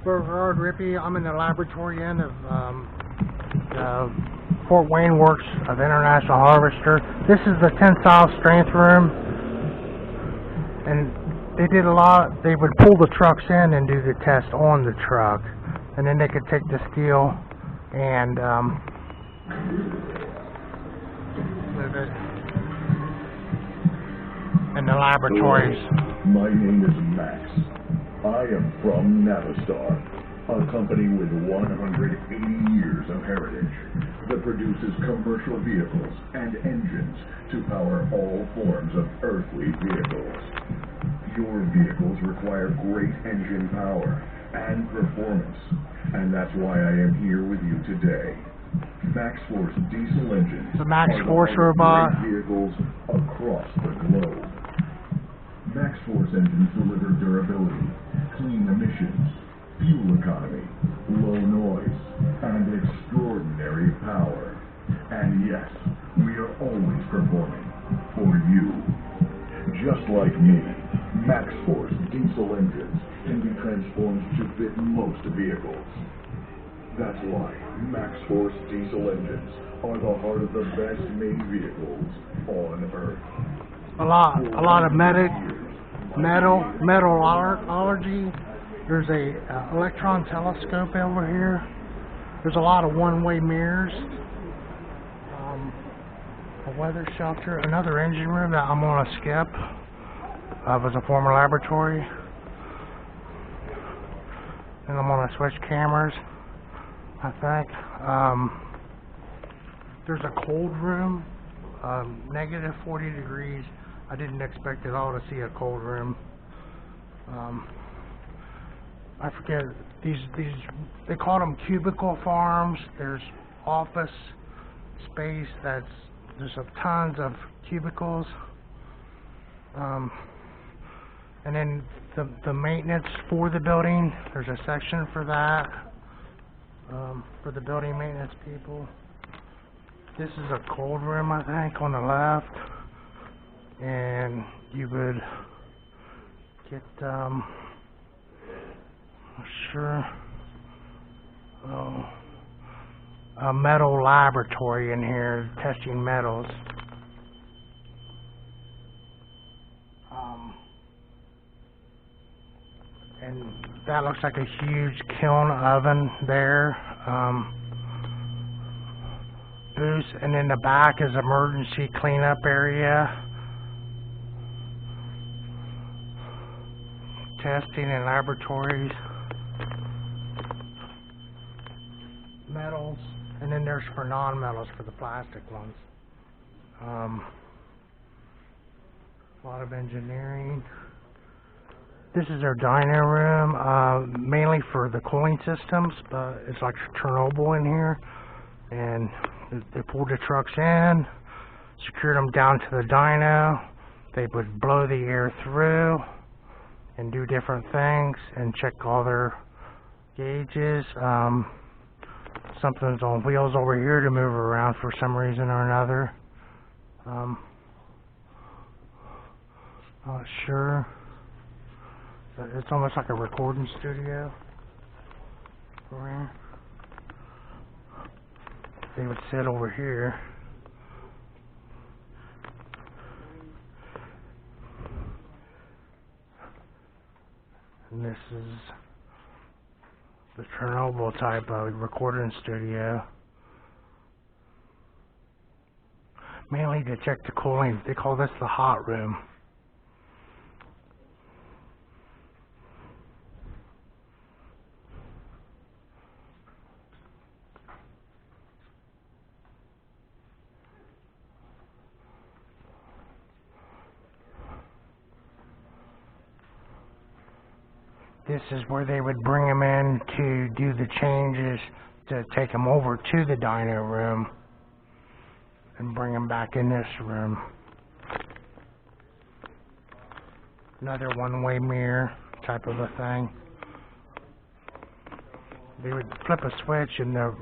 Bergard Rippey. I'm in the laboratory end of Fort Wayne Works of International Harvester. This is the tensile strength room, and they did a lot. They would pull the trucks in and do the test on the truck, and then they could take the steel and move it in the laboratories. Hello. My name is Max. I am from Navistar, a company with 180 years of heritage that produces commercial vehicles and engines to power all forms of earthly vehicles. Your vehicles require great engine power and performance, and that's why I am here with you today. MaxxForce diesel engines The MaxxForce robot. vehicles across the globe. MaxxForce engines deliver durability, clean emissions, fuel economy, low noise, and extraordinary power. And yes, we are always performing for you. Just like me, MaxxForce diesel engines can be transformed to fit most vehicles. That's why MaxxForce diesel engines are the heart of the best made vehicles on Earth. A lot of metallurgy. There's a electron telescope over here. There's a lot of one-way mirrors. A weather shelter. Another engine room that I'm gonna skip. It was a former laboratory. And I'm gonna switch cameras, I think. There's a cold room. Negative 40 degrees. I didn't expect at all to see a cold room. I forget these they call them cubicle farms. There's office space there's tons of cubicles. And then the maintenance for the building, there's a section for that, for the building maintenance people. This is a cold room, I think, on the left, and you would get, not sure, a metal laboratory in here, testing metals. And that looks like a huge kiln oven there. Booth, and in the back is emergency cleanup area. Testing in laboratories. Metals, and then there's for non-metals, for the plastic ones. A lot of engineering. This is their dyno room, mainly for the cooling systems, but it's like Chernobyl in here. And they pulled the trucks in, secured them down to the dyno. They would blow the air through and do different things and check all their gauges. Something's on wheels over here to move around for some reason or another. Not sure. But it's almost like a recording studio. They would sit over here. And this is the Chernobyl type of recording studio. Mainly to check the cooling. They call this the hot room. This is where they would bring them in to do the changes, to take them over to the dyno room and bring them back in this room. Another one-way mirror type of a thing. They would flip a switch and the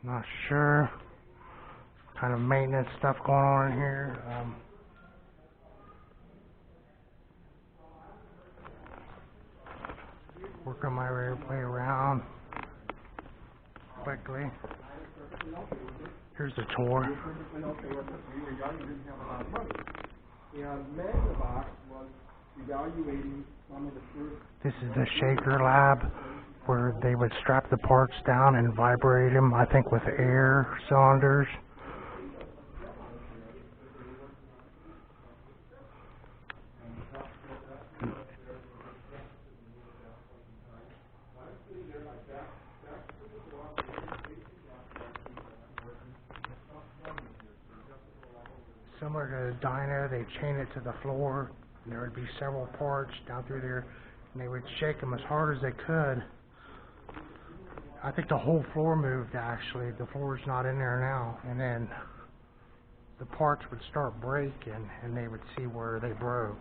not sure kind of maintenance stuff going on in here. work on my way to play around quickly. Here's the tour. This is the shaker lab where they would strap the parts down and vibrate them, I think with air cylinders. Similar to the dyno, they chain it to the floor. And there would be several parts down through there, and they would shake them as hard as they could. I think the whole floor moved, actually. The floor's not in there now. And then the parts would start breaking, and they would see where they broke.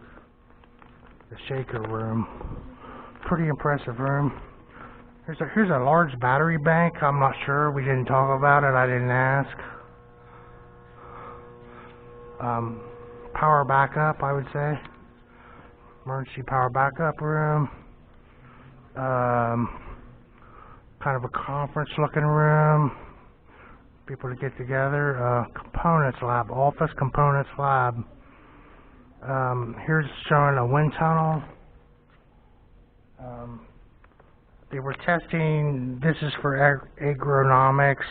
The shaker room. Pretty impressive room. Here's a large battery bank. I'm not sure. We didn't talk about it. I didn't ask. Power backup, I would say. Emergency power backup room. Kind of a conference looking room. People to get together. Components lab. Office components lab. Here's showing a wind tunnel. They were testing, this is for agronomics.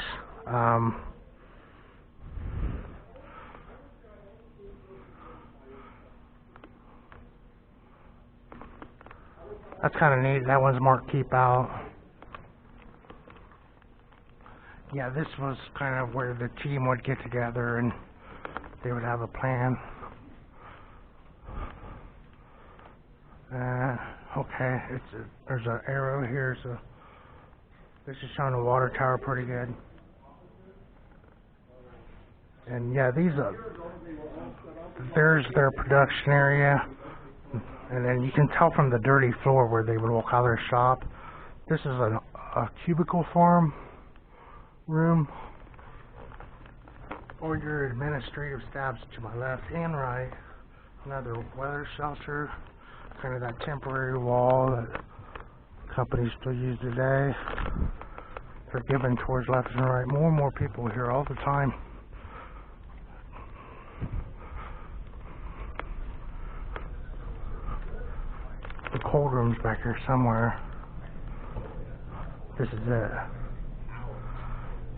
That's kind of neat. That one's marked keep out. Yeah, this was kind of where the team would get together and they would have a plan. Okay, there's an arrow here, so this is showing the water tower pretty good. And yeah, there's their production area. And then you can tell from the dirty floor where they would walk out of their shop. This is a cubicle farm room. All your administrative staffs to my left and right. Another weather shelter. Kind of that temporary wall that companies still use today. They're giving tours left and right. More and more people here all the time. The cold room's back here somewhere. This is it.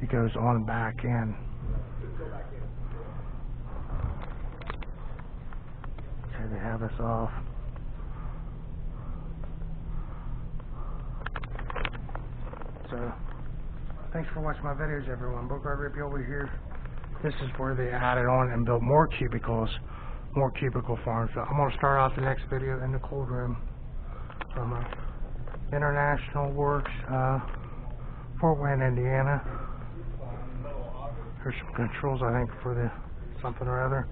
It goes on back in. Okay, they have us off. So, thanks for watching my videos, everyone. Bogart Rippy over here. This is where they added on and built more cubicles, more cubicle farms. So I'm going to start off the next video in the cold room from International Works, Fort Wayne, Indiana. Here's some controls, I think, for the something or other.